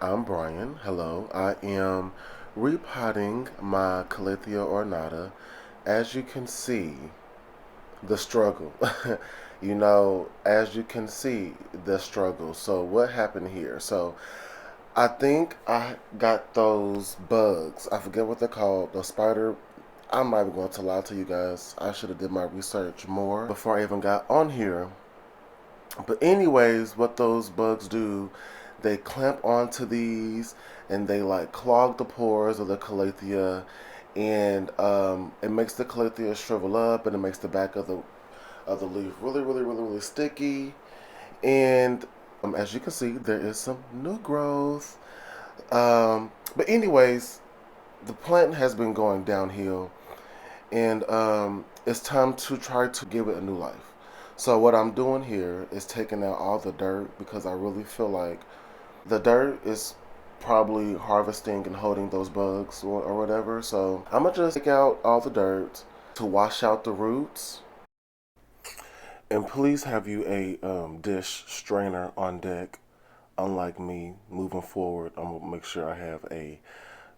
I'm Brian. Hello. I am repotting my Calathea Ornata. As you can see, the struggle. As you can see, the struggle. So, what happened here? So, I think I got those bugs. I forget what they're called. The spider. I'm not even going to lie to you guys. I should have did my research more before I even got on here. But anyways, what those bugs do, they clamp onto these and they like clog the pores of the calathea, and it makes the calathea shrivel up, and it makes the back of the leaf really sticky. And as you can see, there is some new growth. But anyways, the plant has been going downhill, and it's time to try to give it a new life. So what I'm doing here is taking out all the dirt because I really feel like the dirt is probably harvesting and holding those bugs or whatever. So I'm gonna just take out all the dirt to wash out the roots. And please have you a dish strainer on deck. Unlike me, moving forward, I'm gonna make sure I have a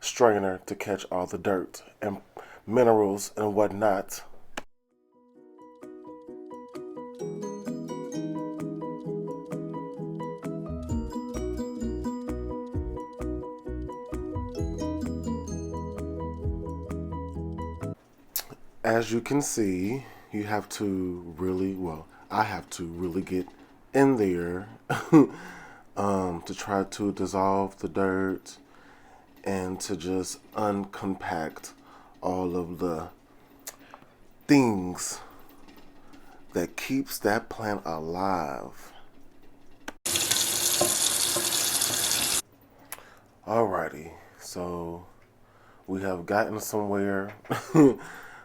strainer to catch all the dirt and minerals and whatnot. As you can see, you have to really, well, I have to really get in there to try to dissolve the dirt and to just uncompact all of the things that keeps that plant alive. Alrighty, so we have gotten somewhere.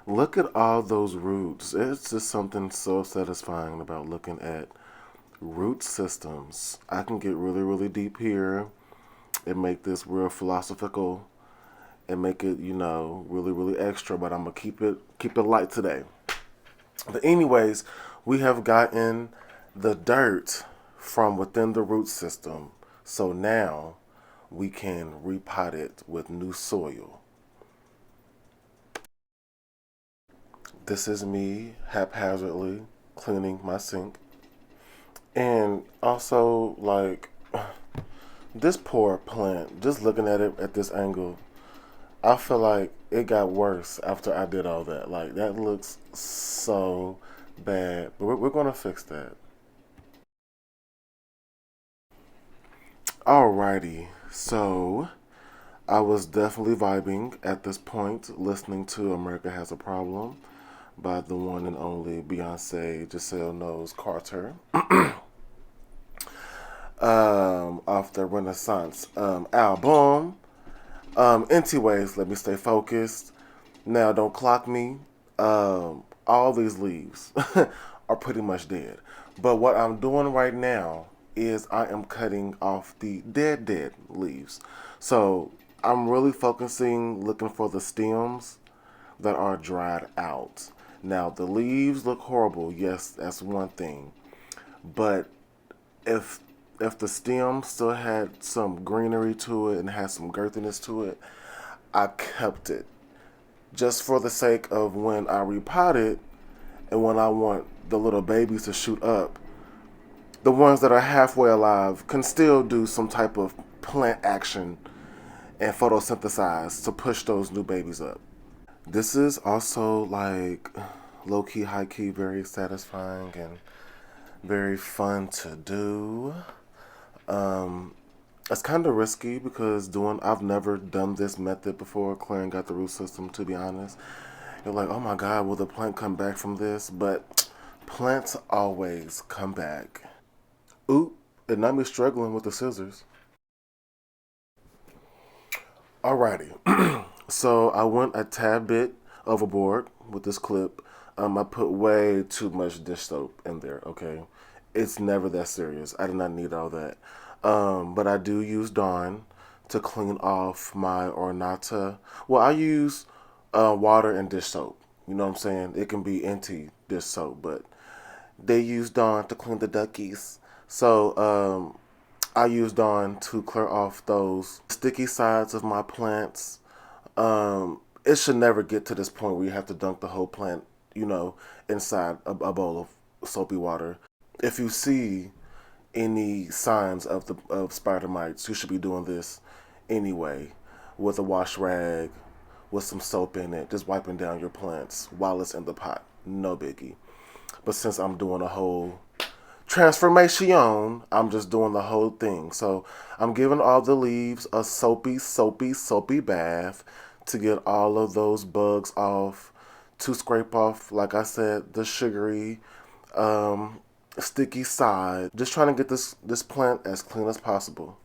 Look at all those roots. It's just something so satisfying about looking at root systems. I can get really deep here and make this real philosophical and make it, really extra, but I'm gonna keep it light today. But anyways, we have gotten the dirt from within the root system. So now we can repot it with new soil. This is me haphazardly cleaning my sink. And also, like, this poor plant, just looking at it at this angle, I feel like it got worse after I did all that. Like, that looks so bad. But we're going to fix that. Alrighty. So, I was definitely vibing at this point, listening to America Has a Problem by the one and only Beyonce Giselle Knowles Carter. Off the Renaissance album. Anyways, let me stay focused. Now, don't clock me. All these leaves are pretty much dead. But what I'm doing right now is I am cutting off the dead leaves. So I'm really focusing, looking for the stems that are dried out. Now, the leaves look horrible. Yes, that's one thing. But if if the stem still had some greenery to it and had some girthiness to it, I kept it just for the sake of when I repot it and when I want the little babies to shoot up, the ones that are halfway alive can still do some type of plant action and photosynthesize to push those new babies up. This is also like low key, high key, very satisfying and very fun to do. Um, it's kind of risky because I've never done this method before, clearing out the root system, to be honest. You're like, oh my God, will the plant come back from this? But plants always come back. Oop, and not me struggling with the scissors. Alrighty, so I went a tad bit overboard with this clip. I put way too much dish soap in there, okay? It's never that serious. I did not need all that. But I do use Dawn to clean off my Ornata. Well, I use water and dish soap. You know what I'm saying? It can be empty dish soap, but they use Dawn to clean the duckies. So I use Dawn to clear off those sticky sides of my plants. It should never get to this point where you have to dunk the whole plant, you know, inside a bowl of soapy water. If you see any signs of the of spider mites, you should be doing this anyway, with a wash rag, with some soap in it, just wiping down your plants while it's in the pot. No biggie. But since I'm doing a whole transformation, I'm just doing the whole thing. So I'm giving all the leaves a soapy bath to get all of those bugs off, to scrape off, like I said, the sugary, um, sticky side. Just trying to get this plant as clean as possible.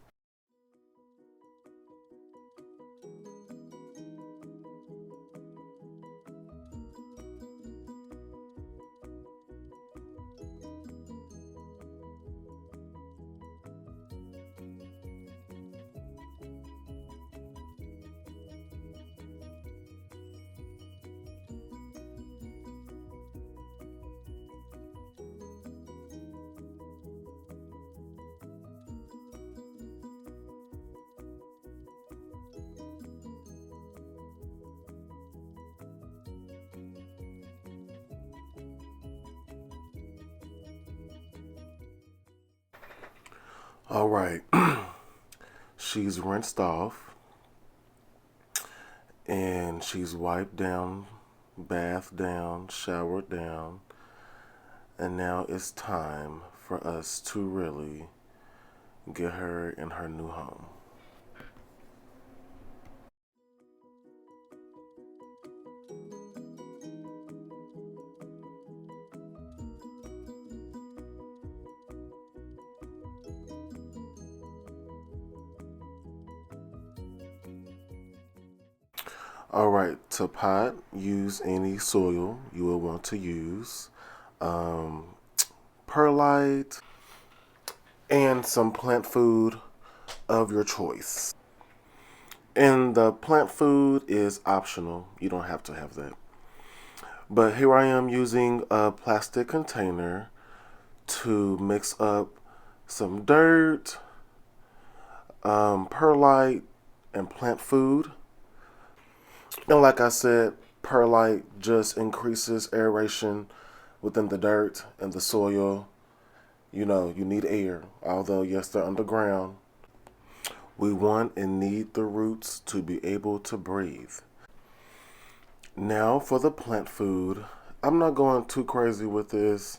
All right, she's rinsed off and she's wiped down, bathed down, showered down, and now it's time for us to really get her in her new home. All right, to pot, use any soil you will want to use, um, perlite, and some plant food of your choice. And the plant food is optional. You don't have to have that. But here I am using a plastic container to mix up some dirt, perlite, and plant food. And like I said, perlite just increases aeration within the dirt and the soil. You know, you need air, although, yes, they're underground. We want and need the roots to be able to breathe. Now for the plant food. I'm not going too crazy with this.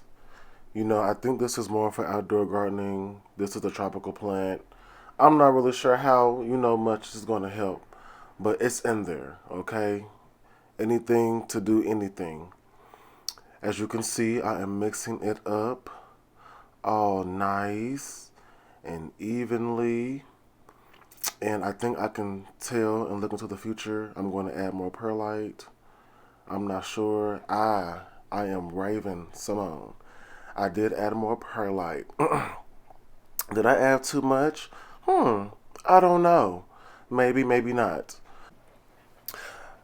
You know, I think this is more for outdoor gardening. This is a tropical plant. I'm not really sure how, much is going to help, but it's in there, okay? Anything to do anything. As you can see, I am mixing it up all nice and evenly. And I think I can tell and look into the future, I'm going to add more perlite. I'm not sure. I am Raven Simone. I did add more perlite. Did I add too much? I don't know. Maybe, maybe not.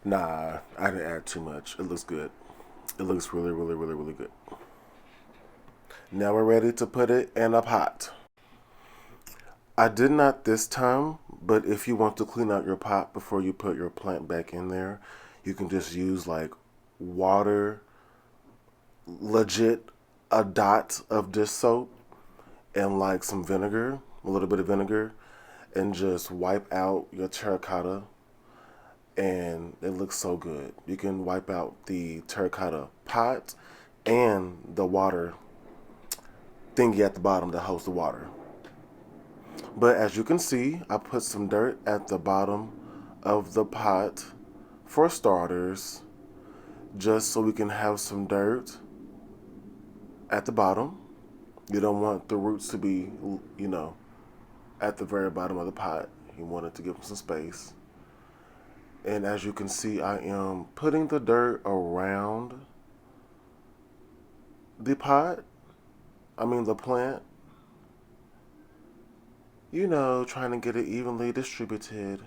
Nah, I didn't add too much. It looks good. It looks really, really, really, really good. Now we're ready to put it in a pot. I did not this time, but if you want to clean out your pot before you put your plant back in there, you can just use like water, legit a dot of dish soap, and like some vinegar, a little bit of vinegar, and just wipe out your terracotta. And it looks so good. You can wipe out the terracotta pot and the water thingy at the bottom that holds the water. But as you can see, I put some dirt at the bottom of the pot for starters, just so we can have some dirt at the bottom. You don't want the roots to be, at the very bottom of the pot. You want it to give them some space. And as you can see, I am putting the dirt around the pot. I mean the plant. Trying to get it evenly distributed.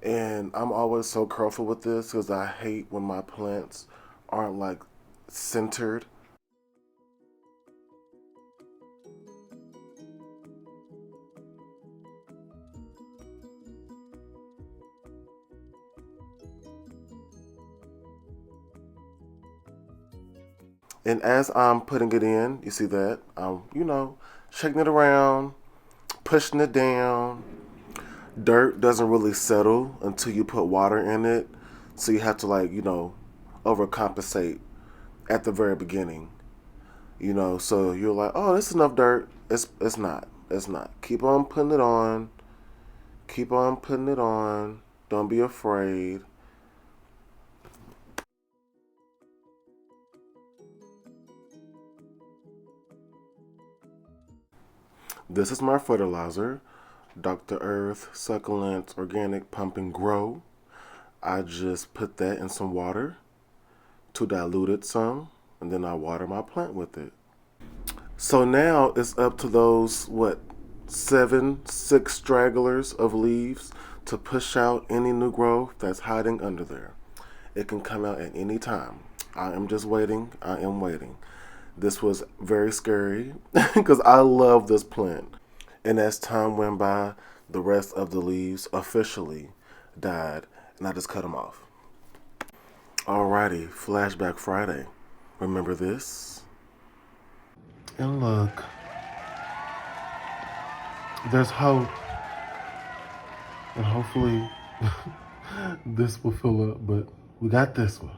And I'm always so careful with this because I hate when my plants aren't like centered. And as I'm putting it in, you see that I'm, shaking it around, pushing it down. Dirt doesn't really settle until you put water in it, so you have to overcompensate at the very beginning. So you're like, oh, this is enough dirt. It's not. It's not. Keep on putting it on. Keep on putting it on. Don't be afraid. This is my fertilizer, Dr. Earth Succulent Organic Pump and Grow. I just put that in some water to dilute it some, and then I water my plant with it. So now it's up to those, what, six stragglers of leaves to push out any new growth that's hiding under there. It can come out at any time. I am just waiting. I am waiting. This was very scary because I love this plant. And as time went by, the rest of the leaves officially died, and I just cut them off. Alrighty, Flashback Friday. Remember this? And look, there's hope, and hopefully this will fill up, but we got this one.